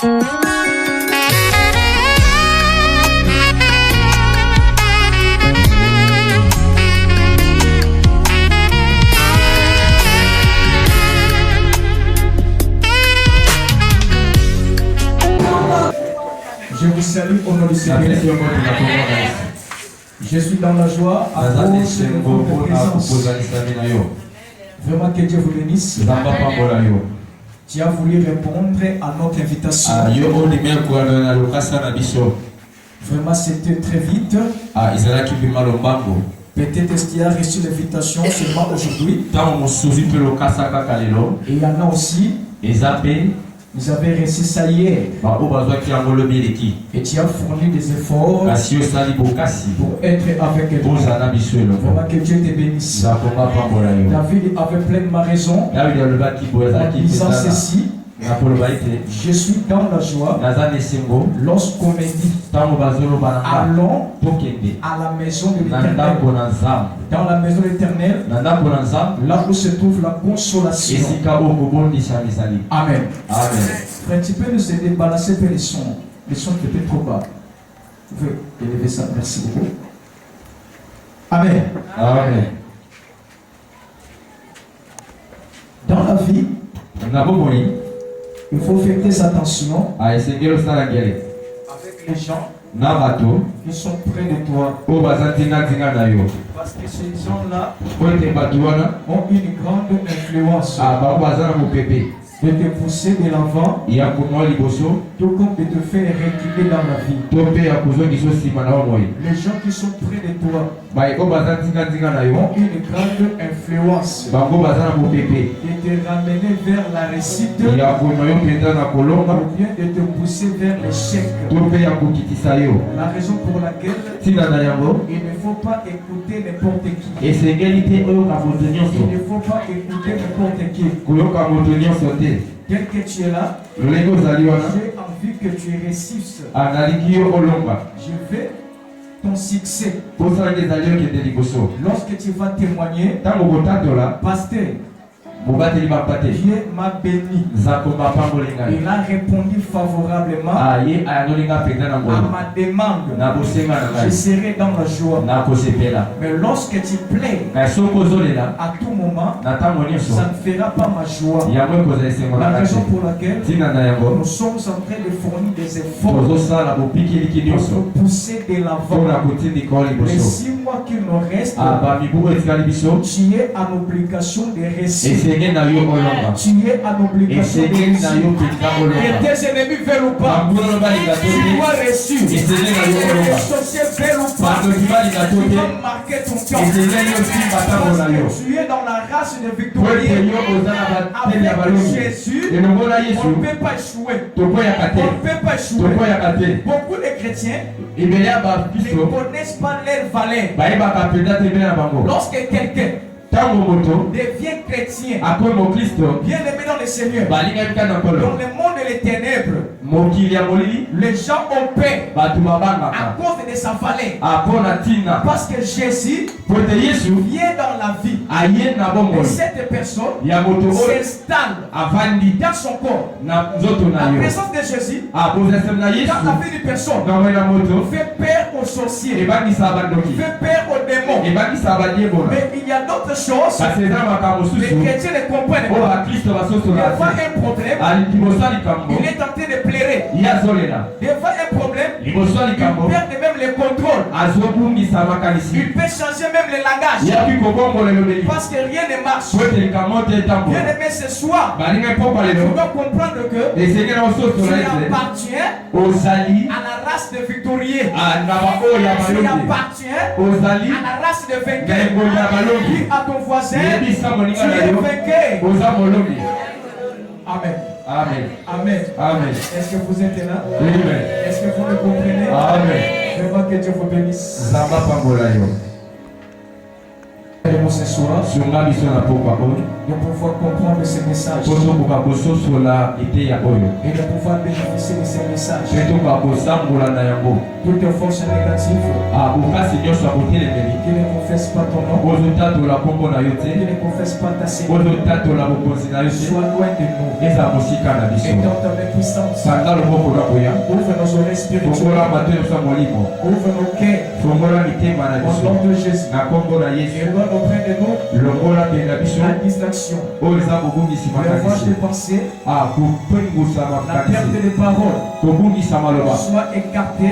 Je vous salue au nom du Seigneur. Je suis dans la joie à cause de votre présence. Vraiment que Dieu vous bénisse. Tu as voulu répondre à notre invitation. Vraiment c'était très vite. Peut-être est-ce qu'il a reçu l'invitation seulement aujourd'hui. Et il y en a aussi. Vous avez reçu ça hier. Et tu as fourni des efforts pour être avec nous. Vraiment que Dieu te bénisse. David avait pleinement raison en disant ceci. Je suis dans la joie lorsqu'on me dit allons à la maison de l'Éternel. Dans la maison de l'Éternel, là où se trouve la consolation. Amen. Frère, tu peux nous aider, balancer les sons. Les sons peut-être trop bas. Vous pouvez élever ça, merci beaucoup. Amen. Dans la vie, il faut faire très attention avec les gens qui sont près de toi. Parce que ces gens-là ont une grande influence de te pousser de l'avant, tout comme de te faire reculer dans la vie. Les gens qui sont près de toi ont une grande influence de te ramener vers la réussite ou bien de te pousser vers l'échec. La raison pour laquelle il ne faut pas écouter n'importe qui. Il ne faut pas écouter n'importe qui. Tel que tu es là, j'ai envie que tu réussisses. Je veux ton succès. Lorsque tu vas témoigner, pasteur, Dieu m'a béni. Il a répondu favorablement à ma demande. Je serai dans la joie. Mais lorsque tu plais à tout moment, ça ne fera pas ma joie. La raison pour laquelle nous sommes en train de fournir des efforts pour pousser de l'avant. Les 6 mois qu'il nous reste, tu es en obligation de réussir. Tu es en obligation de réussir. Et tes ennemis veulent ou pas, tu dois réussir. Et les sorciers veulent ou pas, tu dois marquer ton temps. Tu es dans la race de victorieux. Avec Jésus, on ne peut pas échouer. On ne peut pas échouer. Beaucoup de chrétiens ne connaissent pas leur valeur. Lorsque quelqu'un devient chrétien, bien aimé dans le Seigneur, dans le monde des ténèbres, les gens ont peur à cause de sa valeur. Parce que Jésus vient dans la vie. Et cette personne s'installe dans son corps. La présence de Jésus dans la vie d'une personne fait peur aux sorciers, fait peur aux démons. Mais il y a d'autres choses. Les chrétiens ne comprennent pas. Il y a un problème, il est en train de pleurer. Il y a un problème, il perd même le contrôle. Il peut changer même le langage. Parce que rien ne marche. Bien aimé ce soir, tu dois comprendre que tu appartiens à la race de victorieux. Tu appartiens à la race de vainqueurs. Dis à ton voisin, tu es vainqueur. Amen. Est-ce que vous êtes là? Est-ce que vous le comprenez? Vraiment que Dieu vous bénisse. Ce soir, de pouvoir comprendre ces messages et de pouvoir bénéficier de ces messages. Toutes les forces négatives qui ne confessent pas ton nom, qui ne confessent pas ta sécurité, sois loin de nous. Et dans ta puissance, ouvre nos oreilles spirituelles, ouvre nos cœurs au nom de Jésus. Et loin auprès de nous la distraction, le lavage de pensée, la perte de paroles soit écartée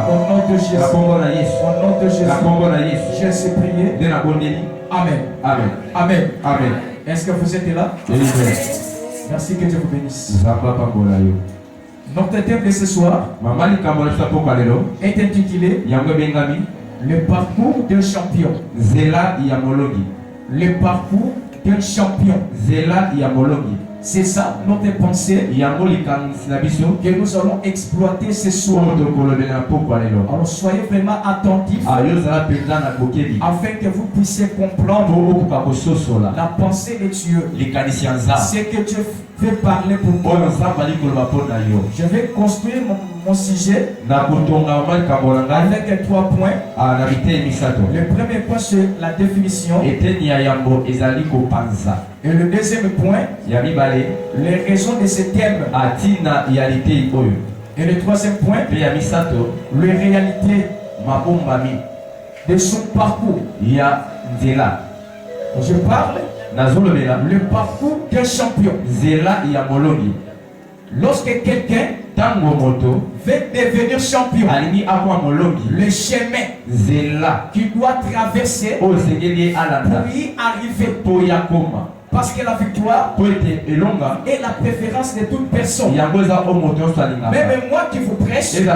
au nom de Jésus. Au nom de Jésus, j'ai ces prières. Amen. Amen. Amen. Amen. Est-ce que vous êtes là? Merci, que Dieu vous bénisse. Notre thème de ce soir est intitulé Le parcours d'un champion. Le parcours d'un champion. C'est ça notre pensée que nous allons exploiter ce soir. Alors soyez vraiment attentifs afin que vous puissiez comprendre la pensée de Dieu. Ce que Dieu veut parler pour toi. Je vais construire mon sujet avec 3 points. Le premier point, c'est la définition. Et le deuxième point, les raisons de ce thème. Et le troisième point, les réalités de son parcours. Je parle le parcours d'un champion. Lorsque quelqu'un veut devenir champion, le chemin qu'il doit traverser pour y arriver. Parce que la victoire est la préférence de toute personne. Même moi qui vous prêche, j'aime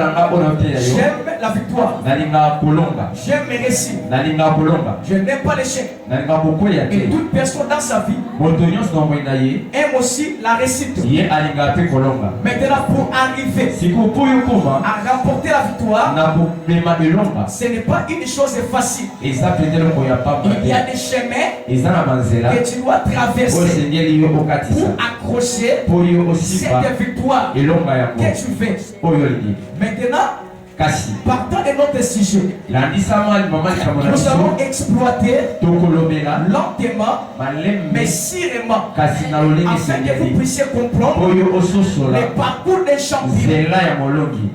la victoire. J'aime mes récits. Je n'aime pas l'échec. Et toute personne dans sa vie aime aussi la réussite. Maintenant, pour arriver à remporter la victoire, ce n'est pas une chose facile. Il y a des chemins que tu dois traverser pour accrocher cette victoire que tu fais. Maintenant, partant de notre sujet, nous allons exploiter lentement mais sûrement afin que vous puissiez comprendre le parcours des champions.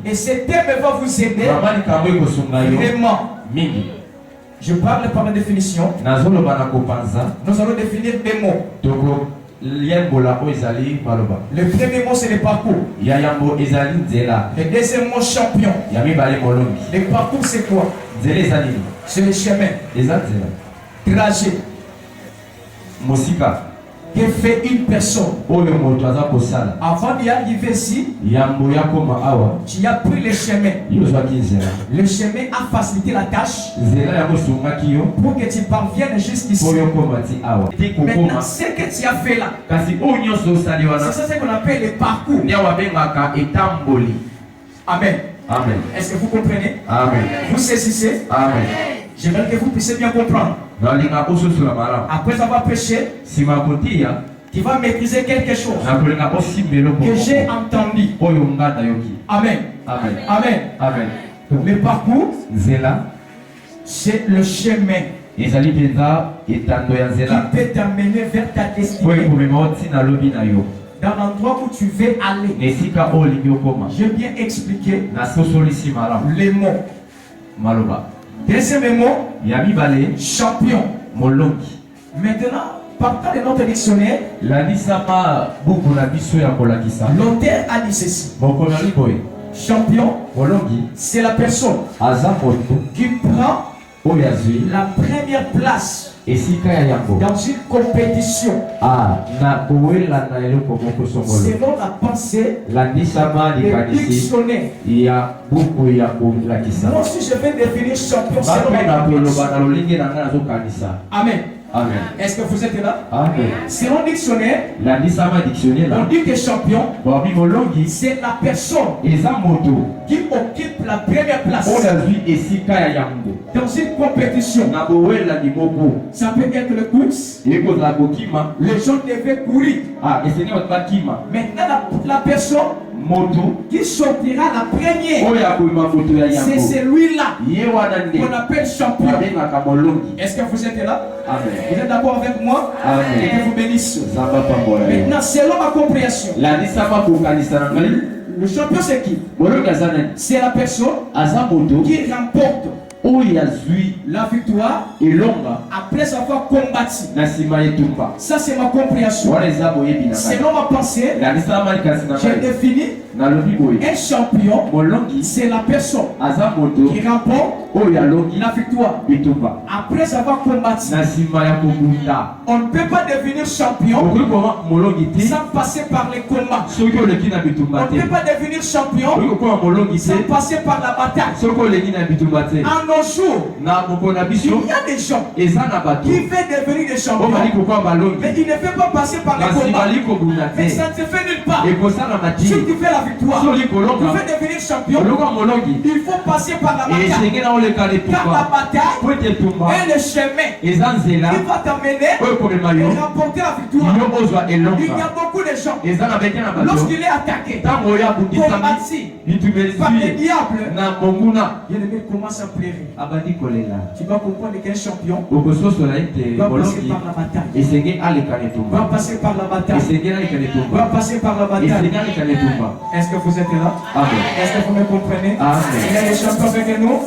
Et ce thème va vous aider vraiment. Je parle par la définition. Nous allons définir des mots. Le premier mot, c'est le parcours. Le deuxième mot, champion. Le parcours, c'est quoi? C'est le chemin. Trajet. Que fait une personne avant d'y arriver ici? Tu as pris le chemin. Le chemin a facilité la tâche pour que tu parviennes jusqu'ici. Maintenant, ce que tu as fait là, c'est ça qu'on appelle le parcours. Amen. Amen. Est-ce que vous comprenez? Amen. Vous saisissez? Amen. J'aimerais que vous puissiez bien comprendre. Après avoir péché, tu vas maîtriser quelque chose que j'ai entendu. Amen. Amen. Amen. Amen. Le parcours, c'est le chemin qui peut t'amener vers ta destinée. Dans l'endroit où tu veux aller. J'ai bien expliqué les mots. Deuxième mot, champion. Maintenant, partant de notre dictionnaire, l'auteur a dit ceci. Champion, c'est la personne qui prend la première place dans une compétition selon la pensée des dictionnaires. Moi, si je vais devenir champion, c'est Amen. Amen. Est-ce que vous êtes là? Amen. Selon le dictionnaire, on dit que champion, c'est la personne qui occupe la première place dans une compétition. Ça peut être le course. Les gens devaient courir. Maintenant, la personne qui sortira la première, c'est celui-là qu'on appelle champion. Est-ce que vous êtes là? Amen. Vous êtes d'accord avec moi? Amen. Et que vous bénisse. Maintenant, selon ma compréhension, le champion c'est qui? C'est la personne qui remporte la victoire après avoir combattu. Ça c'est ma compréhension. Selon ma pensée, j'ai défini un champion, c'est la personne qui remporte la victoire après avoir combattu. On ne peut pas devenir champion sans passer par les combats. On ne peut pas devenir champion sans passer par la bataille. En nos jours, il y a des gens qui veulent devenir des champions, mais ils ne veulent pas passer par les combats. Mais ça ne se fait nulle part. Si tu fais la victoire, tu veux devenir champion, il faut passer par la bataille. Car la bataille est le chemin qui va t'amener et remporter la victoire. Il y a beaucoup de gens, lorsqu'il est attaqué, combattu par les diables, il commence à pleurer. Tu vas comprendre qu'un champion va passer par la bataille. Va passer par la bataille. Va passer par la bataille. Est-ce que vous êtes là? Est-ce que vous me comprenez? Il y a des champions avec nous.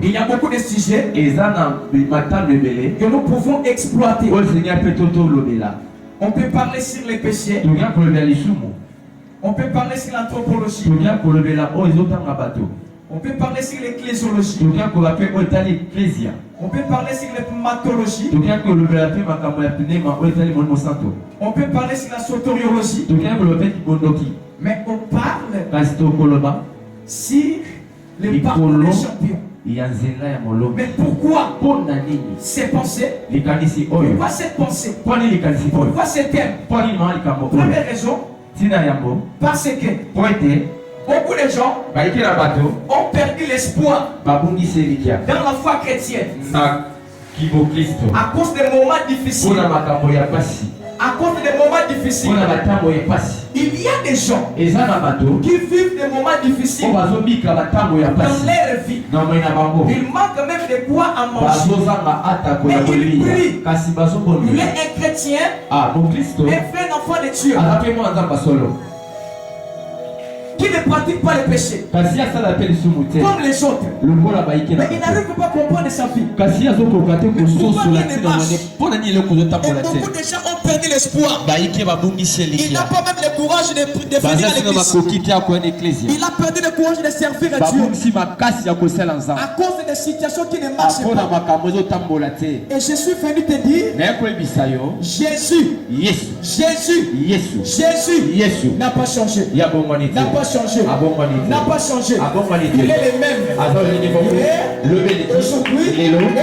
Il y a beaucoup de sujets que nous pouvons exploiter. On peut parler sur les péchés. On peut parler sur l'anthropologie. On peut parler sur l'ecclésiologie. On peut parler sur l'hématologie. On peut parler sur la soteriologie. Mais on parle sur les parcours des champions. Mais pourquoi ces pensées? Pourquoi cette pensée? Pourquoi ce thème? Première raison, parce que beaucoup de gens ont perdu l'espoir dans la foi chrétienne à cause des moments difficiles. À cause des moments difficiles, il y a des gens qui vivent des moments difficiles dans leur vie. Ils manquent même de quoi à manger. Mais ils prient. Il est un chrétien, un vrai enfant de Dieu, qui ne pratique pas le péché comme les autres. Mais il n'arrive pas à comprendre sa vie. Et beaucoup de gens ont perdu l'espoir. Il n'a pas même le courage de venir à l'église. Il a perdu le courage de servir à Dieu à cause des situations qui ne marchent pas. Et je suis venu te dire, Jésus n'a pas changé. N'a pas changé. N'a pas changé. Il est le même. Hier, aujourd'hui et éternellement.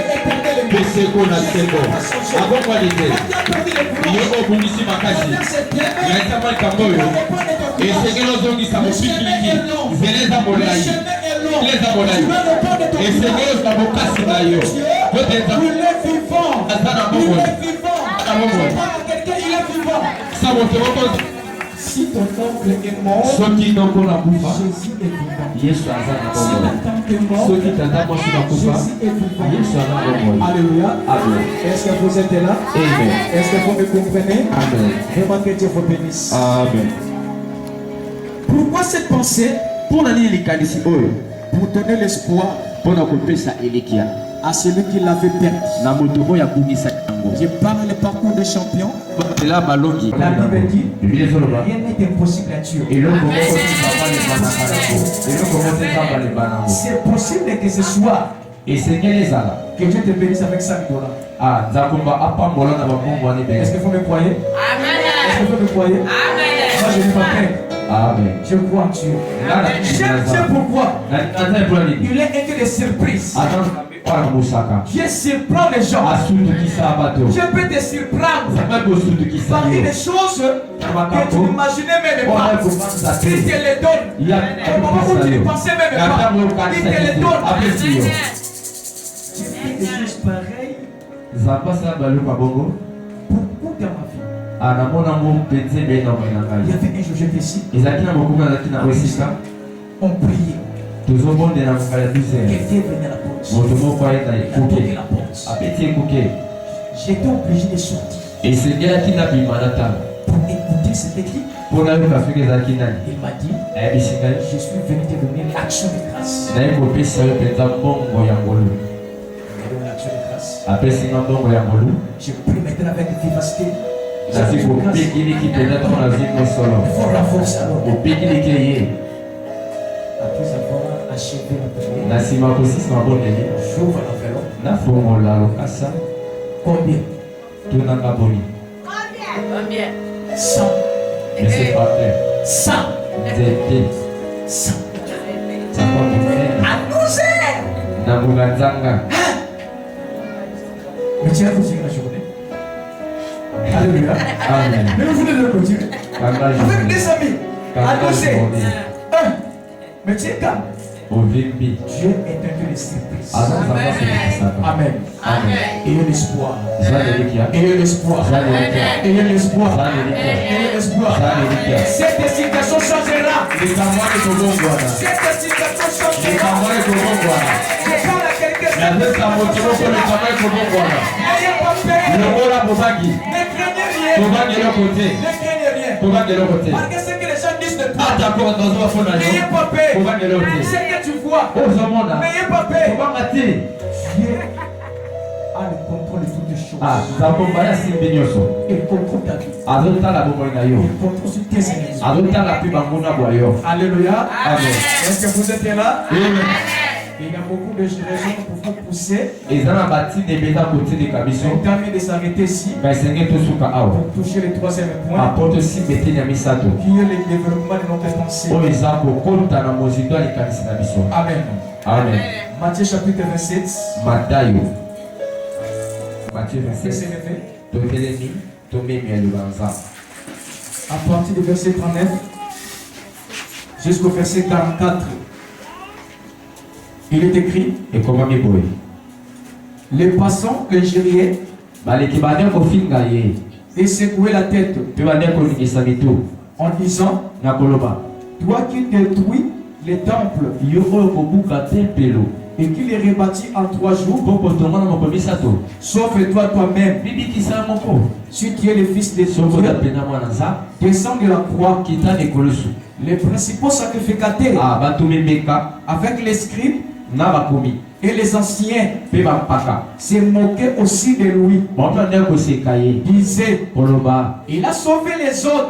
Si ton oncle est mort, Jésus est vivant. Si ta tante est morte, Jésus est vivant. Alléluia. Est-ce que vous êtes là? Amen. Est-ce que vous me comprenez? Amen. Vraiment que Dieu vous bénisse. Amen. Pourquoi cette pensée? Pour donner l'espoir à celui qui l'avait perdu. Je parle le parcours des champions. La Bible dit, rien n'est impossible à Dieu. C'est possible que ce soit que Dieu te bénisse avec $5. Est-ce que vous me croyez? Amen. Est-ce que vous me croyez? Amen. Moi, je dis pas Amen. je crois en Dieu. J'aime pourquoi il est un de surprises. Dieu surprend les gens. Dieu peut te surprendre par une chose que tu n'imaginais même pas. Il te les donne. Au moment où tu ne pensais même pas, il te les donne. J'ai fait des choses pareilles beaucoup dans ma vie. Il y avait un jour, j'étais ici. On priait. Quelqu'un venait à la porte. Il a toqué la porte. J'étais obligé de sortir pour écouter cet écrit. Il m'a dit, je suis venu te donner l'action de grâce. L'action de grâce. Je prie maintenant avec vivacité. Il faut renforcer alors. Après avoir achevé la prière, j'ouvre l'enveloppe. Combien? 100. 100. 100. Mais tu as continué la journée. Alléluia. Amen. Mais vous voulez le continuer. Avec des amis. Annoncez. Mais tu es calme. Dieu est un Dieu de surprise. Amen. Ayez l'espoir. Ayez l'espoir. Ayez l'espoir. Ayez l'espoir. Cette situation changera. Cette situation changera. Je parle à quelqu'un. N'ayez pas peur. Ne craignez rien. Ne craignez rien. Parce que ce que les gens disent de toi, n'ayez pas peur. Ce que tu vois, n'ayez pas peur. Dieu a le contrôle de toutes les choses. Il contrôle ta vie. Il contrôle sur tes ennemis. Alléluia. Est-ce que vous êtes là? Il y a beaucoup de raisons pour vous pousser. Et ça permet de s'arrêter ici pour toucher le troisième point qui est le développement de notre pensée. Amen. Matthieu chapitre 27. Matthieu 27. À partir du verset 39 jusqu'au verset 44. Il est écrit, les passants, les gériers, et secouaient la tête en disant, toi qui détruis les temples et qui les rebâtis en 3 jours, sauve-toi toi-même. Si tu es le fils de Dieu, descends de la croix. Les principaux sacrificateurs avec les scribes et les anciens se moquaient aussi de lui. Disaient, il a sauvé les autres.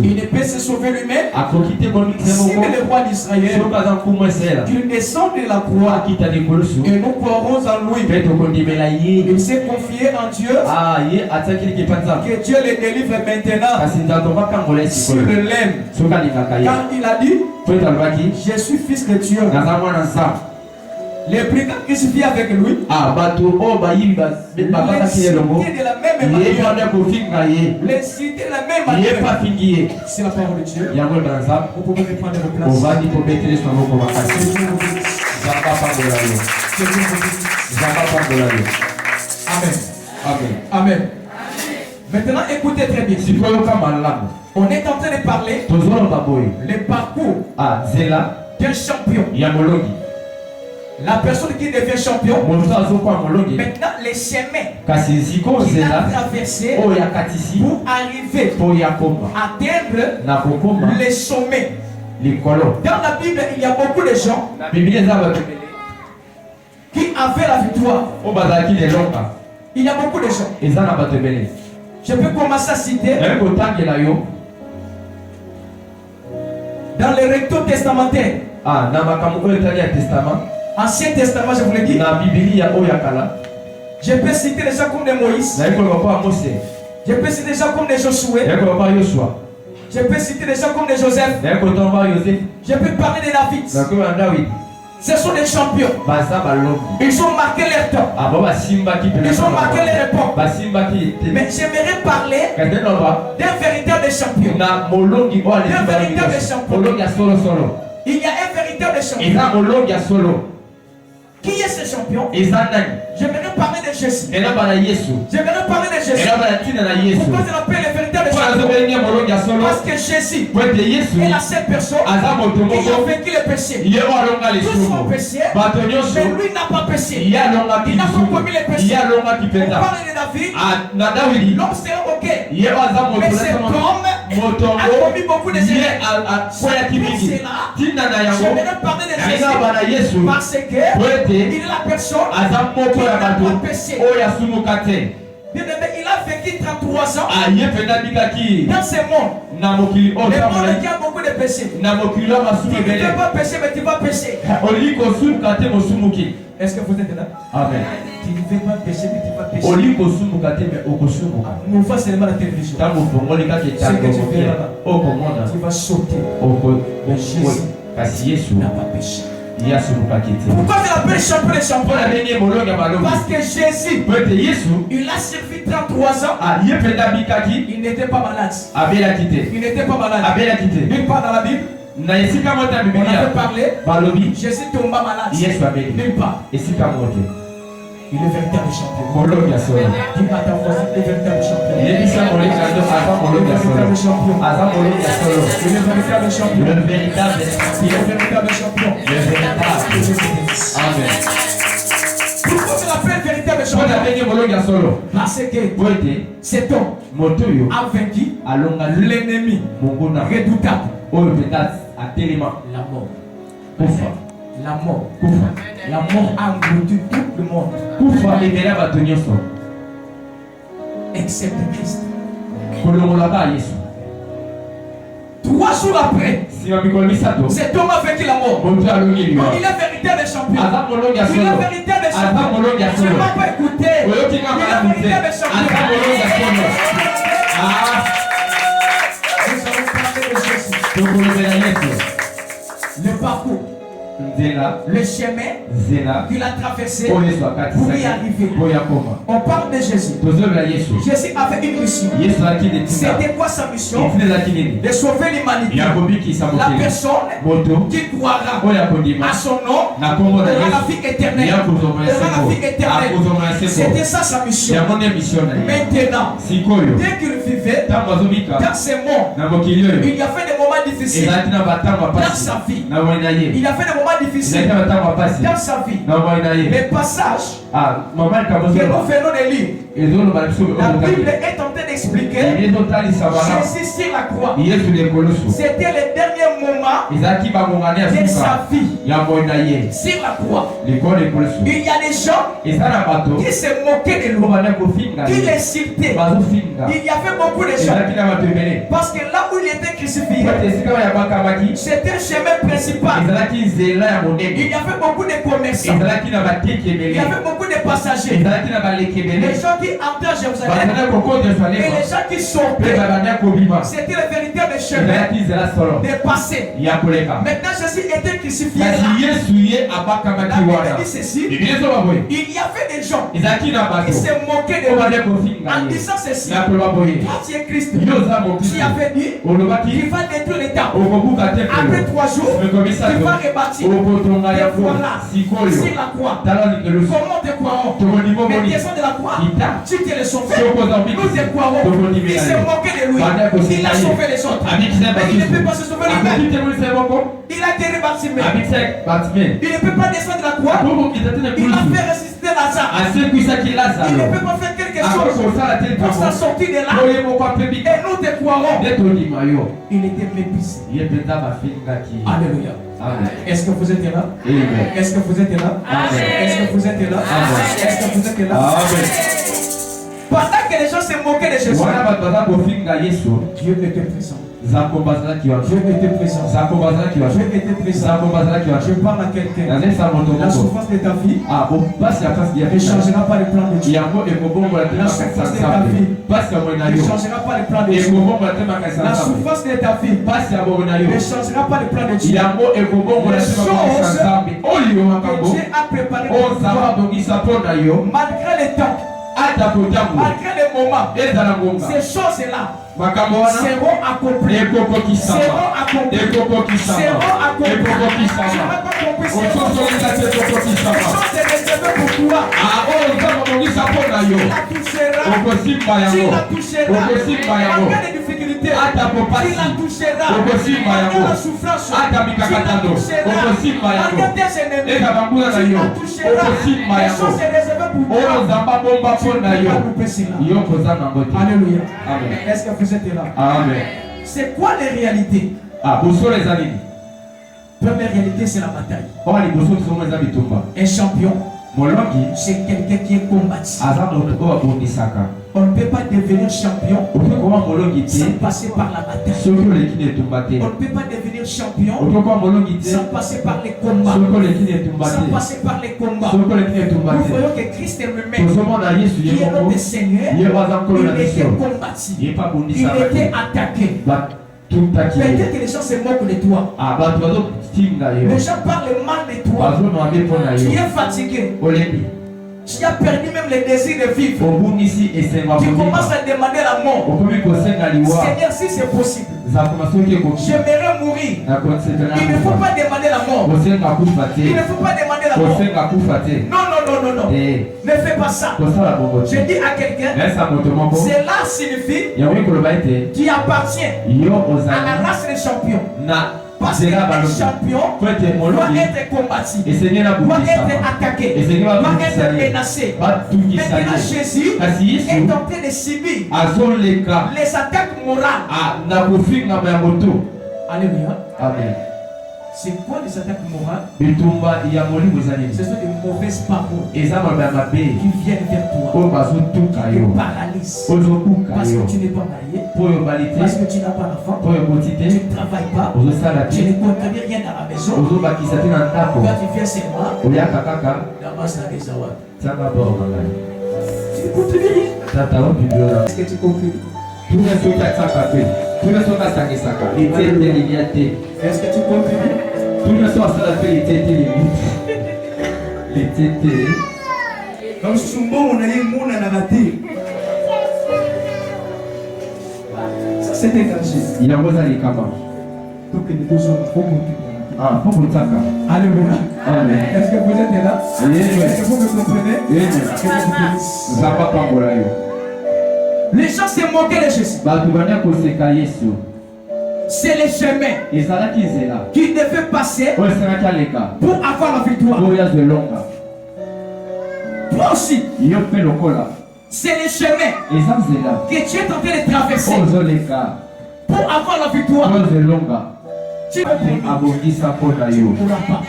Il ne peut se sauver lui-même. Si le roi d'Israël, qu'il descende de la croix et nous croirons en lui. Il s'est confié en Dieu. Que Dieu le délivre maintenant. S'il l'aime. Car il a dit, je suis fils de Dieu. Les brigands qui se fient avec lui, les cités de la même manière. C'est la parole de Dieu. Vous pouvez reprendre vos places. Amen. Maintenant, écoutez très bien. On est en train de parler le parcours d'un champion. La personne qui devient champion, maintenant les chemins qu'il a traversés pour arriver à atteindre les sommets. Dans la Bible, il y a beaucoup de gens qui avaient la victoire. Il y a beaucoup de gens. Je peux commencer à citer dans les rectos testamentaires. Ancien Testament, je vous l'ai dit. Je peux citer des gens comme des Moïse. Je peux citer des gens comme des Josué. Je peux citer des gens comme des Joseph. Je peux parler de David. Ce sont des champions. Ils ont marqué leur temps. Ils ont marqué leur époque. Mais j'aimerais parler d'un véritable champion. D'un véritable champion. Il y a un véritable champion. Qui est ce champion? J'aimerais parler de Jésus. J'aimerais parler de Jésus. Pourquoi je l'appelle le véritable champion? Parce que Jésus est la seule personne qui a vaincu le péché. Tous ont péché, mais lui n'a pas péché. Il n'a pas commis le péché. On parle de David. L'homme s'est moqué. Mais cet homme a commis beaucoup de péchés. J'aimerais parler de Jésus parce que il est la personne qui n'a pas péché. Il a vécu 33 ans dans ce monde. Le monde qui a beaucoup de péchés. Tu ne peux pas pécher, mais tu vas pécher. Est-ce que vous êtes là? Amen. Tu ne veux pas pécher, mais tu vas pécher. Nous faisons seulement la télévision. Ce que tu fais là, tu vas sauter. Mais Jésus n'a pas péché. Pourquoi je l'appelle champion des champions? Parce que Jésus, il a servi 33 ans. Il n'était pas malade. Il n'était pas malade. Une part dans la Bible, on avait parlé, Jésus tomba malade. Nulle part. Il est véritable champion. Dis à ta voisine, il est véritable champion. Il est véritable champion. Il est véritable champion. Il est véritable champion. Amen. Pourquoi je l'appelle véritable champion? Parce que cet homme a vaincu l'ennemi redoutable. La mort. La mort. La mort a englouti tout le monde. Excepté Christ. 3 jours après, cet homme a vaincu la mort. Il est véritable champion. Il est véritable champion. Je ne m'as pas écouté. Il est véritable champion. Nous allons parler de Jésus. Le parcours. Le chemin qu'il a traversé pour y arriver. On parle de Jésus. Jésus avait une mission. C'était quoi sa mission? De sauver l'humanité. La personne qui croira à son nom aura la vie éternelle. C'était ça sa mission. Maintenant, dès qu'il vivait dans ce monde, il y a fait des moments difficiles dans sa vie. Il a fait des moments difficile dans sa vie. Les passages que nous venons de lire, la Bible est en train d'expliquer Jésus sur la croix. C'était le dernier moment de sa vie sur la croix. Il y a des gens qui se moquaient de lui, qui l'insultaient. Il y avait beaucoup de gens parce que là où il était crucifié, c'était le chemin principal. Il y avait beaucoup de commerçants. Il y avait beaucoup de passagers. Les gens qui entraient à Jérusalem et les gens qui sortaient. C'était le véritable chemin de passer. Maintenant, Jésus était crucifié là. La Bible dit ceci. Il y avait des gens qui se moquaient de lui en disant ceci. Toi, tu es Christ. Tu avais dit qu'il va détruire les temples. Après 3 jours, tu vas rebâtir. Et voilà, sur la croix. Comment te croirons? Mais descends de la croix. Tu t'es le sauvé. Nous te croirons. Il s'est moqué de lui. Il a sauvé les autres. Mais il ne peut pas se sauver lui-même. Il a guéri Bartimée. Il ne peut pas descendre de la croix. Il a fait ressusciter Lazare. Il ne peut pas faire quelque chose pour s'en sortir de là. Et nous te croirons. Il était méprisé. Alléluia. Est-ce que vous êtes là? Est-ce que vous êtes là? Est-ce que vous êtes là? Est-ce que vous êtes là? Pendant que les gens se moquaient de Jésus, Dieu était présent. Dieu était présent. Dieu était présent. Je parle à quelqu'un. La souffrance de ta vie ne changera pas le plan de Dieu. La souffrance de ta vie ne changera pas le plan de Dieu. La souffrance de ta vie ne changera pas le plan de Dieu. Les choses que Dieu a préparées pour toi, malgré le temps, malgré les moments, ces choses-là seront accomplies. Seront accomplies. Seront accomplies. Tu n'as pas compris ces choses. Ces choses c'est réservé pour toi. Tu la toucheras. Malgré les difficultés, tu la toucheras. Malgré la souffrance, tu la toucheras. Malgré tes ennemis, tu la toucheras. Les choses c'est réservé pour toi. Tu ne peux pas couper cela. Alléluia. Est-ce que vous êtes là? Amen. C'est quoi les réalités? Première réalité, c'est la bataille. Un champion, c'est quelqu'un qui est combattu. On ne peut pas devenir champion sans passer par la bataille. On ne peut pas devenir champion sans passer par les combats. Sans passer par les combats. Nous voyons que Christ lui-même, qui est notre Seigneur, il était combattu. Il était attaqué. Peut-être que les gens se moquent de toi. Les gens parlent mal de toi. Tu es fatigué. Tu as perdu même le désir de vivre. Tu commences à demander la mort. Seigneur, si c'est possible, j'aimerais mourir. Il ne faut pas demander la mort. Il ne faut pas demander la mort. Non. Ne fais pas ça. Je dis à quelqu'un, cela signifie qui appartient à la race des champions. Parce qu'un champion doit être combattu, doit être attaqué, doit être menacé. Maintenant, Jésus est en train de subir les attaques morales. Alléluia. Amen. C'est quoi les attaques morales? Ce sont des mauvaises paroles qui viennent vers toi, qui te paralysent. Parce que tu n'es pas marié, parce que tu n'as pas d'enfant, tu ne travailles pas, tu ne contributes rien à la maison. Quand tu viens seulement, ramasse la maison. Tu ne contribues rien. Est-ce que tu contribues? Est-ce que tu contribues? Comme Sumbo, on a eu mon anaraté. Ça, c'est un danger. Il a besoin de kama. Donc, les deux hommes, il faut contribuer. Alléluia. Amen. Est-ce que vous êtes là? Est-ce que vous me comprenez? Les gens se moquaient de Jésus. C'est le chemin qui devait passer pour avoir la victoire. Toi aussi, c'est le chemin que tu es en train de traverser pour avoir la victoire. Tu ne mourras pas.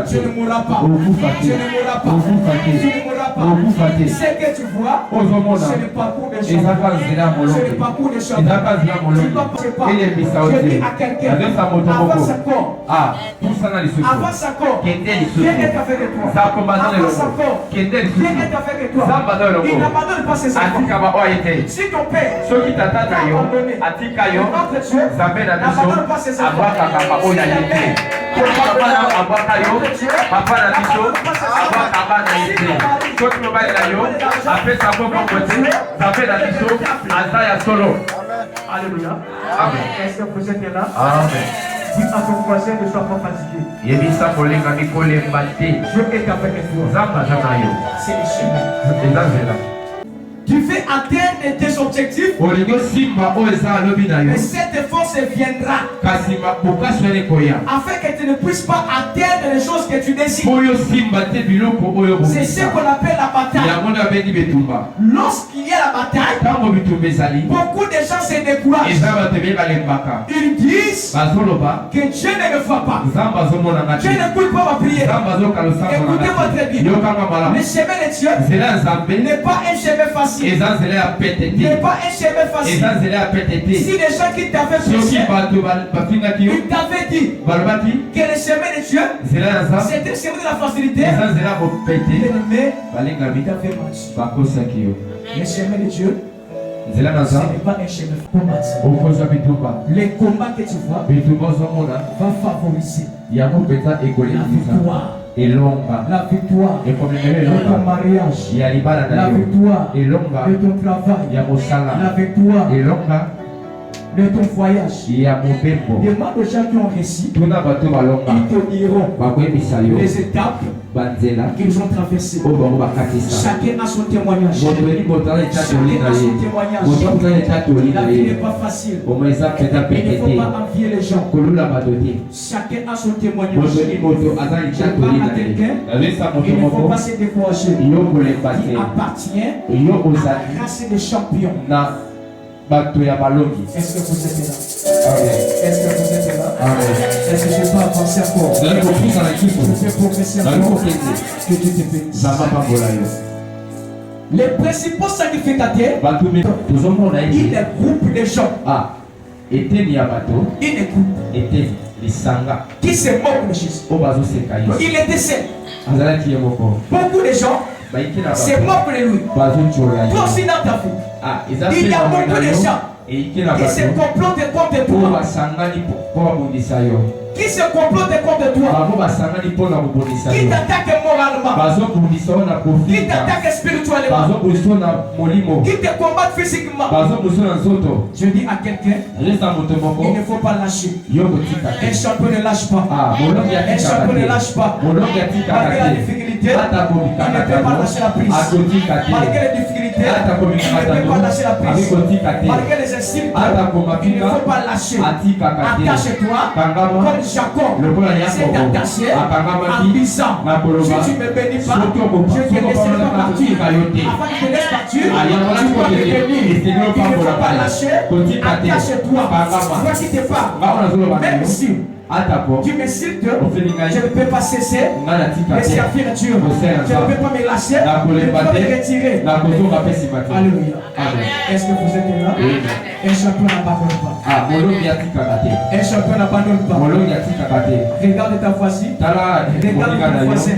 Tu ne mourras pas. Tu ne mourras pas. Tu ne mourras pas. Ce que tu vois, c'est le parcours des champions. C'est le parcours des champions. Tu ne dois pas. Je dis à quelqu'un, avance encore. Avance encore. Viens être avec toi. Avance encore. Viens être avec toi. Il n'abandonne pas ses enfants. Si ton père t'a abandonné, notre Dieu n'abandonne pas ses enfants. Alléluia. Est-ce que vous êtes là? Amen. Dis à ton voisin ne sois pas fatigué. Dieu est avec toi. C'est le chemin. Tu veux atteindre tes objectifs, mais cette force viendra afin que tu ne puisses pas atteindre les choses que tu désires. C'est ce qu'on appelle la bataille. Lorsqu'il y la bataille, beaucoup de gens se découragent. Ils disent que Dieu ne me voit pas. Dieu n'écoute pas ma prière. Écoutez-moi très bien. Le chemin de Dieu n'est pas un chemin facile. N'est pas un chemin facile. Si les gens qui t'avaient prêché, ils t'avaient dit que le chemin de Dieu c'était le chemin de la facilité, mais il t'avait menti. Le chemin de Dieu, ce n'est pas un chemin combattu. Les combats que tu vois vont favoriser la victoire. La victoire de ton mariage, la victoire de ton travail, la victoire de ton voyage. Demande aux gens qui ont réussi, ils te diront les étapes qu'ils ont traversées. Chacun a son témoignage. Chacun a son témoignage. La vie n'est pas facile. Il ne faut pas envier les gens. Chacun a son témoignage. Je parle à quelqu'un, il ne faut pas se décourager. Il appartient à la race des champions. Est-ce que vous êtes là? Amen. Est-ce que vous êtes là? Amen. Est-ce que je peux avancer encore? Je peux progresser encore. Que Dieu te bénisse. Les principaux sacrificateurs, ils groupent des gens. Ils écoutent. Qui se moquent de Jésus. Il était seul. Beaucoup de gens se moquent de lui. Toi aussi dans ta vie, il y a beaucoup de gens qui se complotent contre toi. Qui se complotent contre toi. Qui t'attaquent moralement. Qui t'attaquent spirituellement. Qui te combattent physiquement. Je dis à quelqu'un, il ne faut pas lâcher. Un champion ne lâche pas. Un champion ne lâche pas. Malgré la difficulté, il ne peut pas lâcher la prise. Malgré les difficultés, il ne peut pas lâcher la prise. Malgré les insultes, il ne faut pas lâcher. Attache-toi comme Jacob s'est attaché en disant, si tu ne me bénis pas, je te laisserai pas partir. Afin que je te laisse partir, tu dois me bénir. Il ne faut pas lâcher. Attache-toi. Toi qui te parles, même si tu m'insultes, je ne peux pas cesser de servir Dieu. Je ne peux pas me lâcher. Je ne peux pas me retirer. Alléluia. Est-ce que vous êtes là? Un champion n'abandonne pas. Un champion n'abandonne pas. Regarde ta voisine. Regarde ton voisin.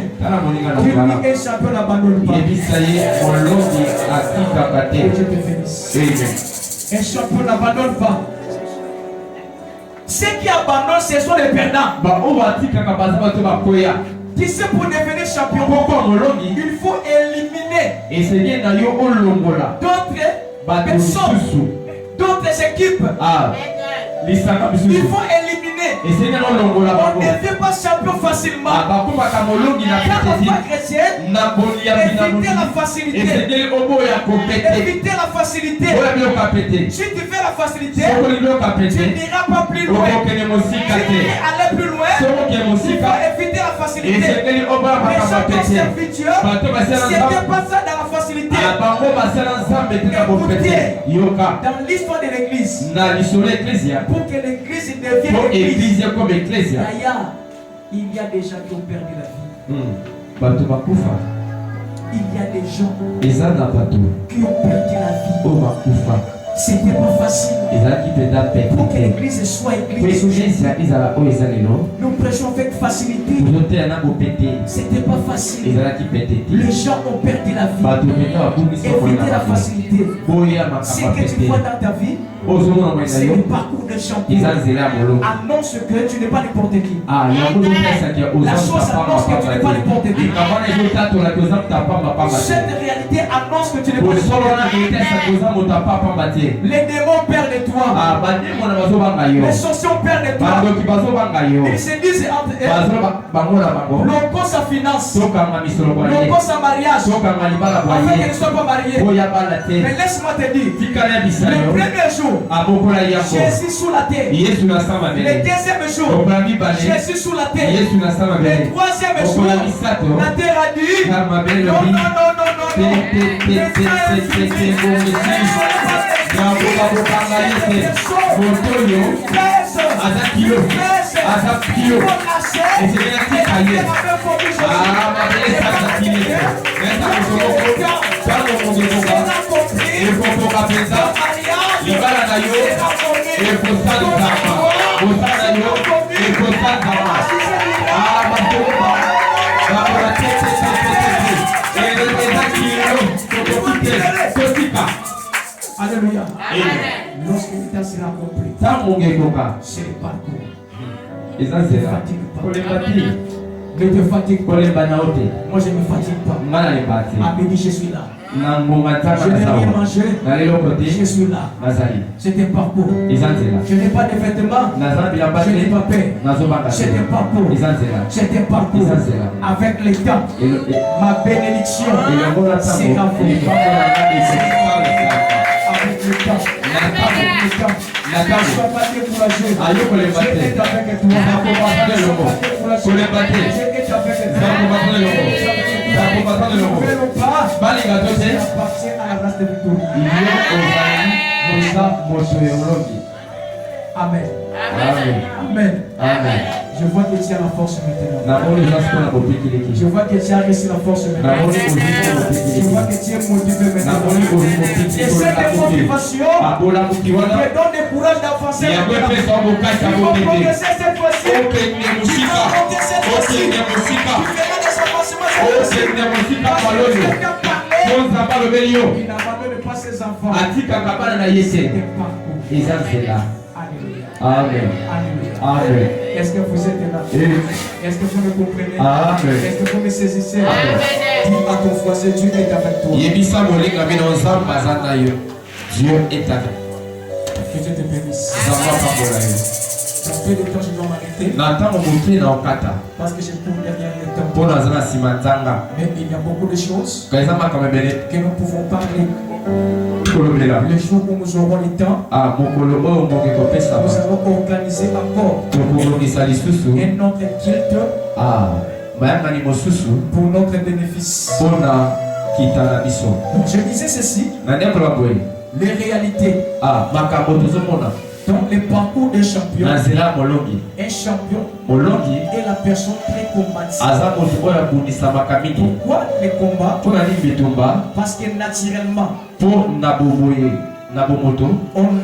Tu dis un champion n'abandonne pas. Que Dieu te bénisse. Un champion n'abandonne pas. Ceux qui abandonnent, ce sont les perdants. Tu sais, pour devenir champion, il faut éliminer d'autres personnes, d'autres équipes. Il faut éliminer. On ne devient pas champion facilement. Car la foi chrétienne, éviter la facilité. Éviter la facilité. Si tu fais la facilité, tu n'iras pas plus loin. Si tu veux aller plus loin, il faut éviter la facilité. Les champions servent Dieu, c'était pas ça dans la facilité. Écoutez, dans l'histoire de l'église, pour que l'église devienne église, d'ailleurs, il y a des gens qui ont perdu la vie. Il y a des gens qui ont perdu la vie. C'était pas facile. Pour que l'église soit église, nous prêchons avec facilité. C'était pas facile. Les gens ont perdu la vie. Éviter la facilité. Ce que tu vois dans ta vie, c'est le parcours de champion. Annonce que tu n'es pas n'importe qui. La chose annonce que tu n'es pas n'importe qui. Cette réalité annonce que tu n'es pas n'importe qui. Les démons perdent de toi. Les sorciers perdent de toi. Ils se disent entre eux, l'on sa finance, l'on sa mariage, afin qu'elle ne soit pas mariée. Mais laisse-moi te dire, le premier jour, Jésus sous la terre. Le deuxième jour, Jésus sous la terre. Le troisième jour, la terre a dit, non, non, non, non, non. Alléluia. Lorsque l'état sera compris, c'est le parcours. Ne te fatigue pas. Moi je ne me fatigue pas. Amélie, je suis là. Je n'ai rien mangé. Je suis là. C'est un parcours. Je n'ai pas de vêtements. Je n'ai pas peur. C'est un parcours. C'est un parcours. Avec le temps, ma bénédiction sera venue. Avec le temps. Ne sois pas découragé. Je vais être avec toi. Amen. Amen. Amen. Je vois que tu as la force maintenant. Je vois que tu as reçu la force maintenant. Je vois que tu es motivé maintenant. Et cette motivation te donne le courage d'avancer. Il faut progresser cette fois-ci. Tu vas monter cette fois-ci. Tu verras des avancements cette fois-ci. Il n'abandonne pas ses enfants. Amen. Amen. Est-ce que vous êtes là? Est-ce que vous me comprenez? Amen. Est-ce que vous me saisissez? Dis à ton voisin, Dieu est avec toi. Dieu est avec toi. Que Dieu te bénisse. Dans peu de temps, je dois m'arrêter. Parce que j'ai couru derrière le temps. Mais il y a beaucoup de choses que nous ne pouvons pas régler. Le jour où nous aurons le temps, nous allons organiser encore un autre culte pour notre bénéfice. Je disais ceci, les réalités dans le parcours d'un champion. Un champion est la personne très combative. Pourquoi les combats? Parce que naturellement, on ne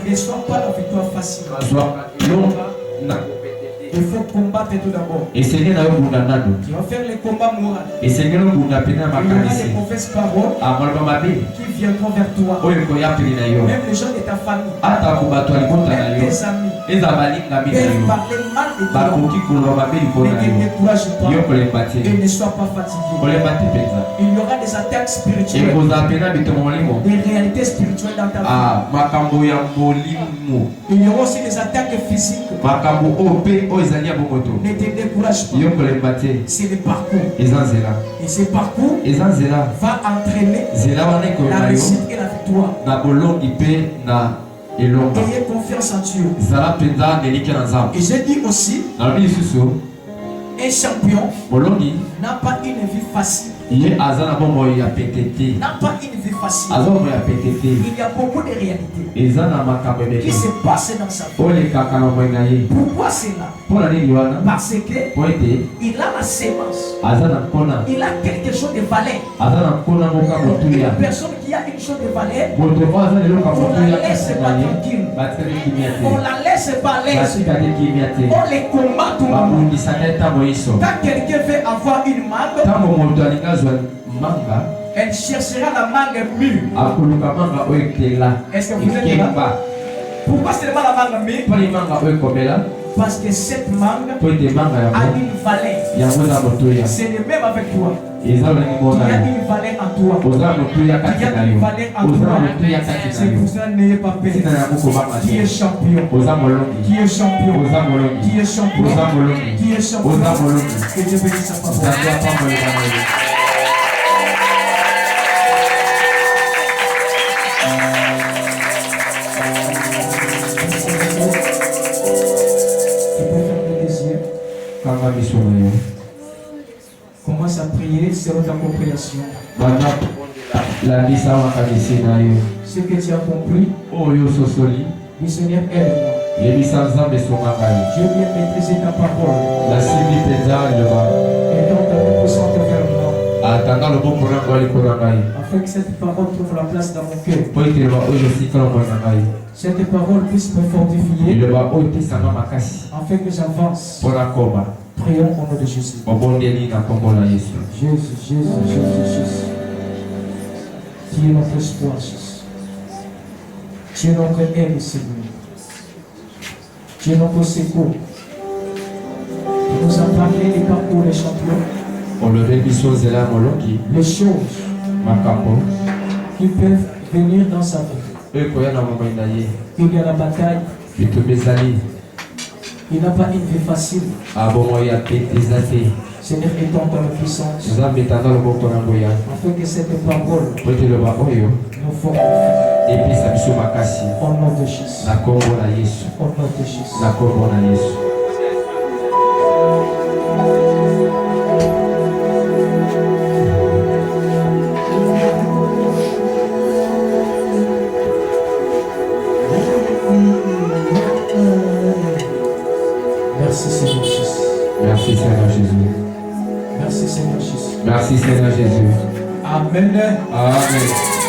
reçoit pas la victoire facilement. Il faut combattre tout d'abord. Tu vas faire les combats moraux. Il y aura des mauvaises paroles qui viendront vers toi. Même les gens de ta famille, même tes amis, peuvent parler mal de toi. Ne te décourage pas et ne sois pas fatigué. Il y aura des attaques spirituelles, des réalités spirituelles dans ta vie. Il y aura aussi des attaques physiques. Ne te décourage pas. C'est le parcours. Et ce parcours va entraîner la réussite et la victoire. Ayez confiance en Dieu. Et je dis aussi, un champion n'a pas une vie facile. N'a pas une vie facile. Il y a beaucoup de réalités qui se passent dans sa vie. Pourquoi c'est là? Parce que il a la sémence. Il a quelque chose de valeur. Une personne qui a une chose de valeur, on la laisse pas tranquille. On la laisse pas laisse. On les combat tout le monde. Quand quelqu'un veut avoir une mangue, elle cherchera la mangue mûre. Est-ce que vous êtes là? Pourquoi ce n'est pas la mangue mûre? Parce que cette mangue a une valeur. C'est le même avec toi. Il y a une valeur en toi. Il y a une valeur en toi. C'est pour ça n'ayez pas peur. Qui est champion? Qui est champion? Qui est champion? Qui est champion? Que Dieu bénisse sa parole. Commence à prier selon ta compréhension. Ce que tu as compris, le Seigneur aide-moi. Je viens maîtriser ta parole. Et donc ta main puissante vers moi. Afin que cette parole trouve la place dans mon cœur. Cette parole puisse me fortifier. Afin que j'avance. Prions au nom de Jésus. Jésus, Jésus, Jésus, Jésus. Tu es notre espoir, Jésus. Tu es notre aide, Seigneur. Tu es notre secours. Tu nous as parlé des parcours des champions. Les choses qui peuvent venir dans sa vie. Il y a la bataille. Il n'a pas une vie facile. Seigneur, étends ta puissance. Afin que cette parole nous fortifie. Au nom de Jésus. Au nom de Jésus. Merci Seigneur Jésus. Merci Seigneur Jésus. Merci Seigneur Jésus. Merci Seigneur Jésus. Amen. Amen.